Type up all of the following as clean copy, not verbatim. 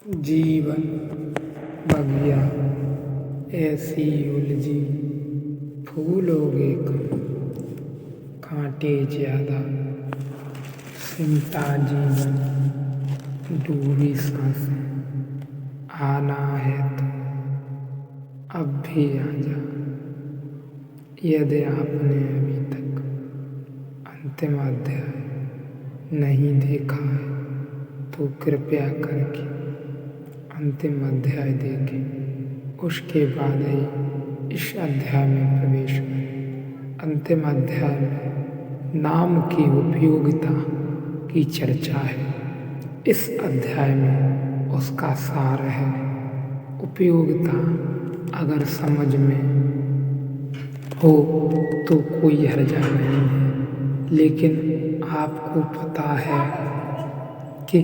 जीवन बगिया ऐसी उलझी, फूलोगे कम, कांटे ज्यादा, सिमटा जीवन, डूबी सांसें। आना है तो अब भी आजा, यदि आपने अभी तक अंतिम अध्याय नहीं देखा है तो कृपया करके अंतिम अध्याय देखें, उसके बाद ही इस अध्याय में प्रवेश करें। अंतिम अध्याय में नाम की उपयोगिता की चर्चा है। इस अध्याय में उसका सार है। उपयोगिता अगर समझ में हो तो कोई हर्जा नहीं है, लेकिन आपको पता है कि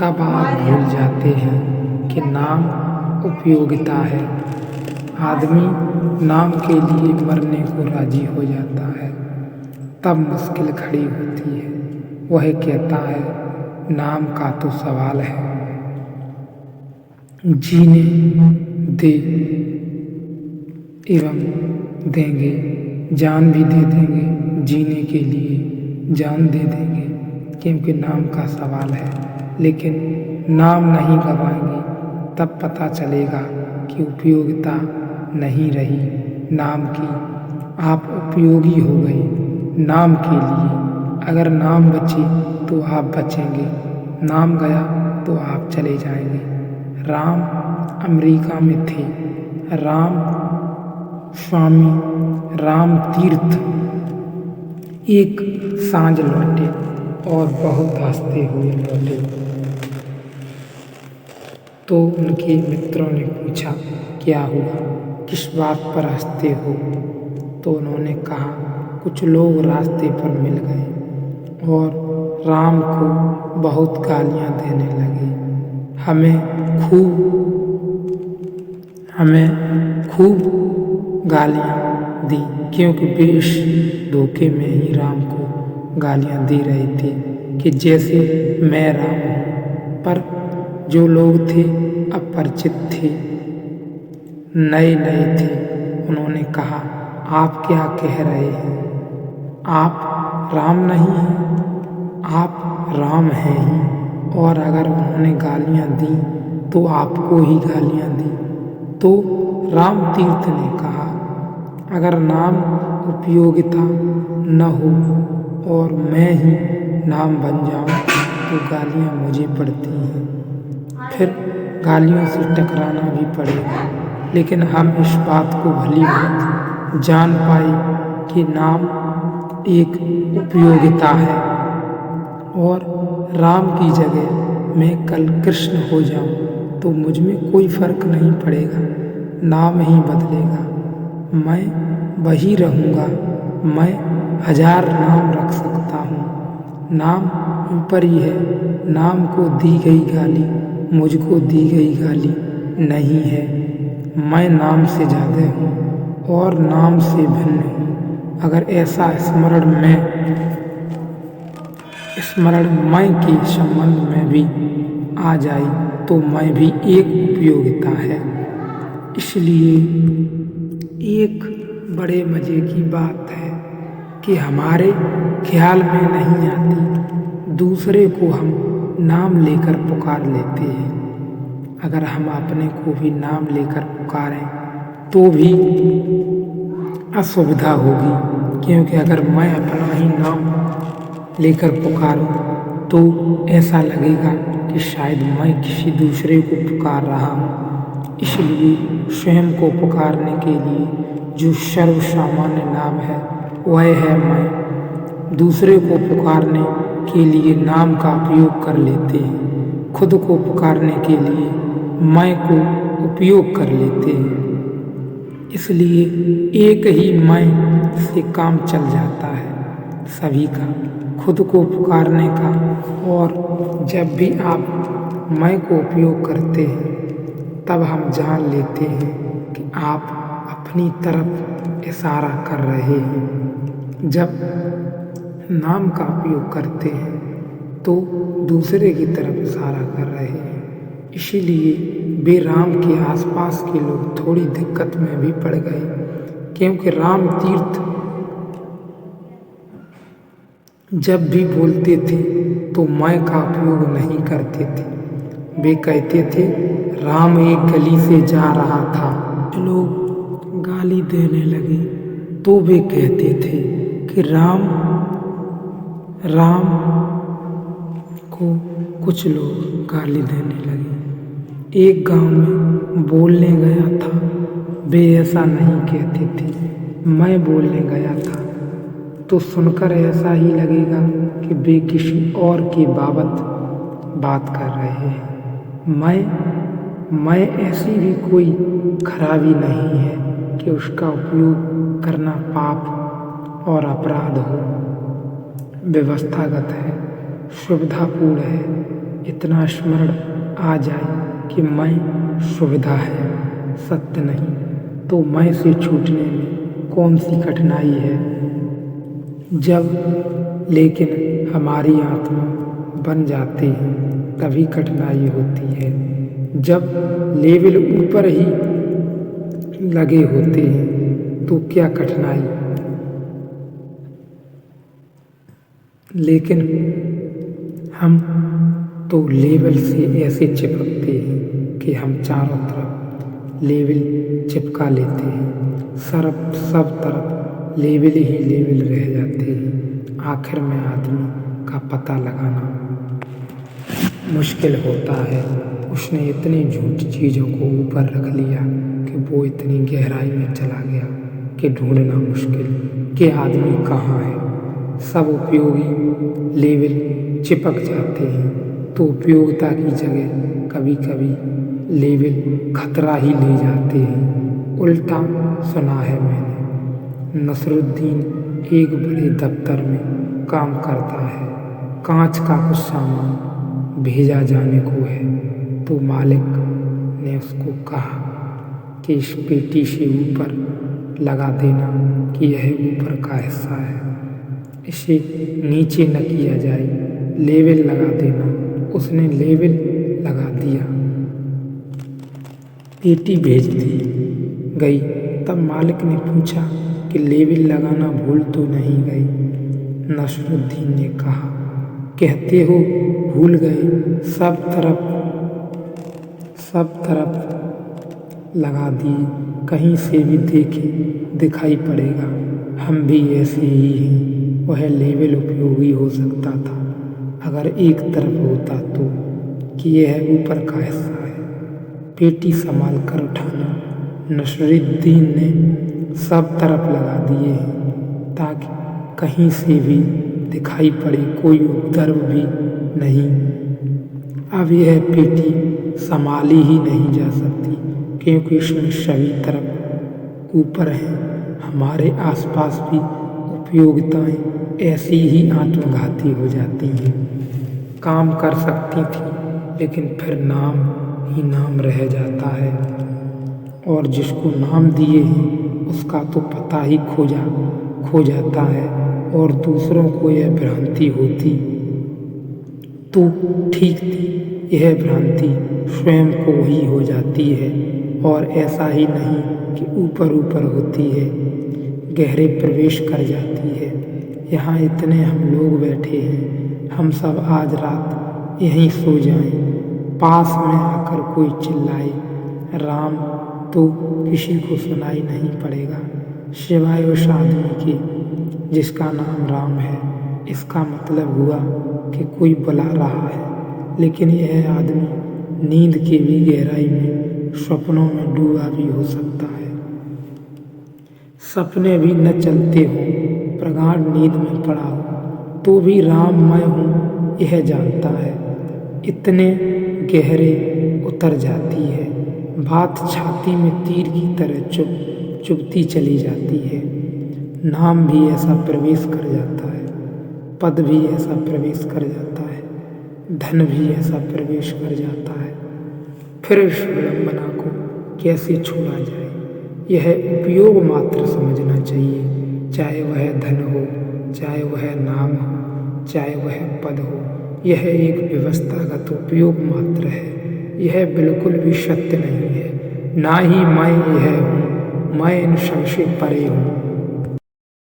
कब आप भूल जाते हैं कि नाम उपयोगिता है। आदमी नाम के लिए मरने को राजी हो जाता है, तब मुश्किल खड़ी होती है। वह कहता है नाम का तो सवाल है, जीने दे एवं देंगे, जान भी दे देंगे, जीने के लिए जान दे देंगे, क्योंकि नाम का सवाल है। लेकिन नाम नहीं गवाएंगे तब पता चलेगा कि उपयोगिता नहीं रही नाम की। आप उपयोगी हो गए नाम के लिए। अगर नाम बचे तो आप बचेंगे, नाम गया तो आप चले जाएंगे। राम अमेरिका में थे। राम स्वामी राम तीर्थ एक सांझ लौटे और बहुत हंसते हुए लौटे। तो उनके मित्रों ने पूछा, क्या हुआ, किस बात पर हंसते हो? तो उन्होंने कहा, कुछ लोग रास्ते पर मिल गए और राम को बहुत गालियां देने लगे। हमें खूब गालियां दी, क्योंकि वे इस धोखे में ही राम को गालियां दे रहे थे कि जैसे मैं राम हूँ। पर जो लोग थे अपरिचित थे, नए नए थे। उन्होंने कहा, आप क्या कह रहे हैं? आप राम नहीं हैं, आप राम हैं ही। और अगर उन्होंने गालियां दी तो आपको ही गालियां दी। तो राम तीर्थ ने कहा, अगर नाम उपयोगिता न हो और मैं ही नाम बन जाऊं तो गालियां मुझे पड़ती हैं, फिर गालियों से टकराना भी पड़ेगा। लेकिन हम इस बात को भली भांति जान पाए कि नाम एक उपयोगिता है और राम की जगह मैं कल कृष्ण हो जाऊं तो मुझ में कोई फर्क नहीं पड़ेगा, नाम ही बदलेगा। मैं वही रहूँगा। मैं 1000 नाम रख सकता हूँ। नाम ऊपर ही है। नाम को दी गई गाली मुझको दी गई गाली नहीं है। मैं नाम से ज़्यादा हूँ और नाम से भिन्न हूँ। अगर ऐसा स्मरण मैं के संबंध में भी आ जाए तो मैं भी एक उपयोगिता है। इसलिए एक बड़े मज़े की बात है कि हमारे ख्याल में नहीं आती, दूसरे को हम नाम लेकर पुकार लेते हैं। अगर हम अपने को भी नाम लेकर पुकारें तो भी असुविधा होगी, क्योंकि अगर मैं अपना ही नाम लेकर पुकारूं तो ऐसा लगेगा कि शायद मैं किसी दूसरे को पुकार रहा हूँ। इसलिए स्वयं को पुकारने के लिए जो सर्वसामान्य नाम है वह है मैं। दूसरे को पुकारने के लिए नाम का उपयोग कर लेते हैं, खुद को पुकारने के लिए मैं को उपयोग कर लेते हैं। इसलिए एक ही मैं से काम चल जाता है सभी का, खुद को पुकारने का। और जब भी आप मैं को उपयोग करते हैं तब हम जान लेते हैं कि आप अपनी तरफ इशारा कर रहे हैं। जब नाम का उपयोग करते हैं तो दूसरे की तरफ इशारा कर रहे हैं। इसीलिए वे राम के आसपास के लोग थोड़ी दिक्कत में भी पड़ गए, क्योंकि राम तीर्थ जब भी बोलते थे तो मैं का उपयोग नहीं करते थे। वे कहते थे राम एक गली से जा रहा था। लोग गाली देने लगे तो वे कहते थे कि राम को कुछ लोग गाली देने लगे। एक गांव में बोलने गया था, वे ऐसा नहीं कहते थे। मैं बोलने गया था तो सुनकर ऐसा ही लगेगा कि वे किसी और के बाबत बात कर रहे हैं। मैं ऐसी भी कोई खराबी नहीं है कि उसका उपयोग करना पाप और अपराध हो। व्यवस्थागत है, सुविधापूर्ण है। इतना स्मरण आ जाए कि मैं सुविधा है, सत्य नहीं, तो मैं से छूटने में कौन सी कठिनाई है। जब लेकिन हमारी आत्मा बन जाती है तभी कठिनाई होती है। जब लेवल ऊपर ही लगे होते हैं तो क्या कठिनाई। लेकिन हम तो लेवल से ऐसे चिपकते हैं कि हम चारों तरफ लेवल चिपका लेते हैं। सब तरफ लेवल ही लेवल रह जाते हैं। आखिर में आदमी का पता लगाना मुश्किल होता है। उसने इतनी झूठी चीज़ों को ऊपर रख लिया कि वो इतनी गहराई में चला गया कि ढूंढना मुश्किल कि आदमी कहाँ है। सब उपयोगी लेवल चिपक जाते हैं तो उपयोगिता की जगह कभी कभी लेवल खतरा ही ले जाते हैं। उल्टा सुना है मैंने। नसरुद्दीन एक बड़े दफ्तर में काम करता है। कांच का कुछ सामान भेजा जाने को है तो मालिक ने उसको कहा कि इस पेटी से ऊपर लगा देना कि यह ऊपर का हिस्सा है, इसे नीचे न किया जाए, लेवल लगा देना। उसने लेवल लगा दिया, पेटी भेज दी गई। तब मालिक ने पूछा कि लेवल लगाना भूल तो नहीं गई। नसरुद्दीन ने कहा, कहते हो भूल गए, सब तरफ लगा दिए, कहीं से भी दिखाई पड़ेगा। हम भी ऐसे ही हैं। वह लेवल उपयोगी हो सकता था अगर एक तरफ होता तो कि यह ऊपर का हिस्सा है। पेटी संभाल कर उठाना। नसरुद्दीन ने सब तरफ लगा दिए हैं ताकि कहीं से भी दिखाई पड़े, कोई उपद्रव भी नहीं। अब यह पेटी संभाली ही नहीं जा सकती क्योंकि इसमें सभी तरफ ऊपर हैं। हमारे आसपास भी उपयोगिताएं ऐसी ही आत्मघाती हो जाती हैं। काम कर सकती थी लेकिन फिर नाम ही नाम रह जाता है और जिसको नाम दिए हैं उसका तो पता ही खो जाता है और दूसरों को यह भ्रांति होती तो ठीक थी। यह भ्रांति स्वयं को ही हो जाती है और ऐसा ही नहीं कि ऊपर होती है, गहरे प्रवेश कर जाती है। यहाँ इतने हम लोग बैठे हैं, हम सब आज रात यहीं सो जाएं। पास में आकर कोई चिल्लाए राम तो किसी को सुनाई नहीं पड़ेगा सिवाय उस आदमी के जिसका नाम राम है। इसका मतलब हुआ कि कोई बुला रहा है, लेकिन यह आदमी नींद की भी गहराई में सपनों में डूबा भी हो सकता है। सपने भी न चलते हो, प्रगाढ़ नींद में पड़ा हो तो भी राम मैं हूँ यह जानता है। इतने गहरे उतर जाती है, बात छाती में तीर की तरह चुभती चली जाती है। नाम भी ऐसा प्रवेश कर जाता है, पद भी ऐसा प्रवेश कर जाता है, धन भी ऐसा प्रवेश कर जाता है। फिर इस विडंबना को कैसे छोड़ा जाए, यह उपयोग मात्र समझना चाहिए। चाहे वह धन हो, चाहे वह नाम हो, चाहे वह पद हो, यह एक व्यवस्थागत उपयोग मात्र है। यह बिल्कुल भी सत्य नहीं है। ना ही मैं यह हूँ, मैं इन सबसे परे हूँ।